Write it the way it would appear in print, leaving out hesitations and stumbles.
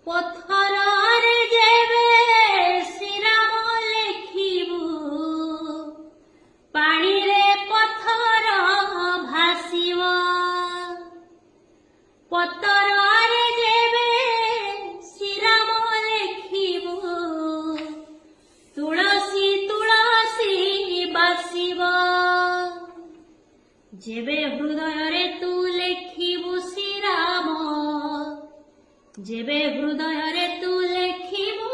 ପଥରରେ ଯେବେ ଶ୍ରୀରାମ ଲେଖିବୁ, ପାଣିରେ ପଥର ଭାସିବ। ପଥରରେ ଯେବେ ଶ୍ରୀରାମ ଲେଖିବୁ, ତୁଳସୀ ତୁଳସୀ ବାସିବ। ଯେବେ ହୃଦୟରେ ତୁ ଲେଖିବୁ ଶ୍ରୀରାମ, ଯେବେ ହୃଦୟରେ ତୁ ଲେଖିବୁ